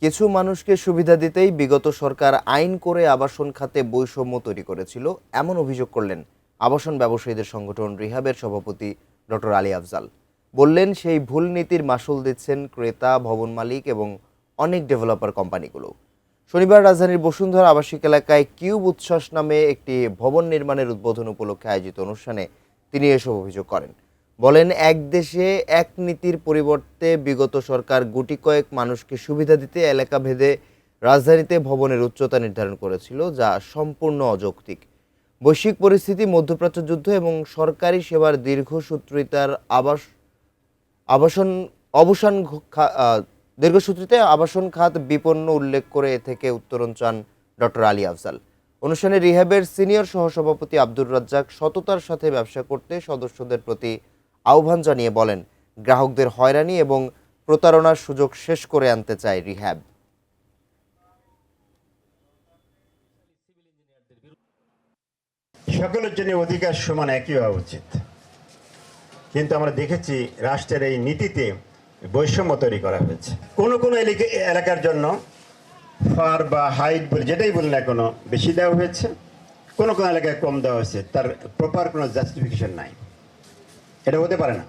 কিছু মানুষকে সুবিধা দিতেই বিগত সরকার আইন করে আবাসন খাতে বৈষম্য তৈরি করেছিল, এমন অভিযোগ করলেন আবাসন ব্যবসায়ীদের সংগঠন রিহাবের সভাপতি ডক্টর আলী আফজাল। বললেন, সেই ভুল নীতির মাসুল দিচ্ছেন ক্রেতা, ভবন মালিক এবং অনেক ডেভেলপার কোম্পানিগুলো। শনিবার রাজধানীর বসুন্ধরা আবাসিক এলাকায় কিউব উচ্ছ্বাস নামে একটি ভবন নির্মাণের উদ্বোধন উপলক্ষে আয়োজিত অনুষ্ঠানে তিনি এসব অভিযোগ করেন। বলেন, এক দেশে এক নীতির পরিবর্তে বিগত সরকার গুটি কয়েক মানুষকে সুবিধা দিতে এলাকা ভেদে রাজধানীতে ভবনের উচ্চতা নির্ধারণ করেছিল, যা সম্পূর্ণ অযৌক্তিক। বৈশ্বিক পরিস্থিতি, মধ্যপ্রাচ্য যুদ্ধ এবং সরকারি সেবার দীর্ঘসূত্রিতার আবাসন অবসান দীর্ঘসূত্রিতে আবাসন খাত বিপন্ন উল্লেখ করে এ থেকে উত্তরণ চান ডক্টর আলী আফজাল। অনুষ্ঠানে রিহ্যাবের সিনিয়র সহসভাপতি আব্দুর রাজ্জাক সততার সাথে ব্যবসা করতে সদস্যদের প্রতি আহ্বান জানিয়ে বলেন, গ্রাহকদের হয়রানি এবং প্রতারণার সুযোগ শেষ করে আনতে চায় রিহ্যাব। সকলের জন্য অধিকার সমান একই হওয়া উচিত, কিন্তু আমরা দেখেছি রাষ্ট্রের এই নীতিতে বৈষম্য তৈরি করা হয়েছে। কোনো কোনো এলাকার জন্য ফার বা হাইট বলে যেটাই বলি না কোনো বেশি দেওয়া হয়েছে, কোনো কোনো এলাকায় কম দেওয়া হয়েছে, তার প্রপার কোনো জাস্টিফিকেশন নাই। এটা হতে পারে না।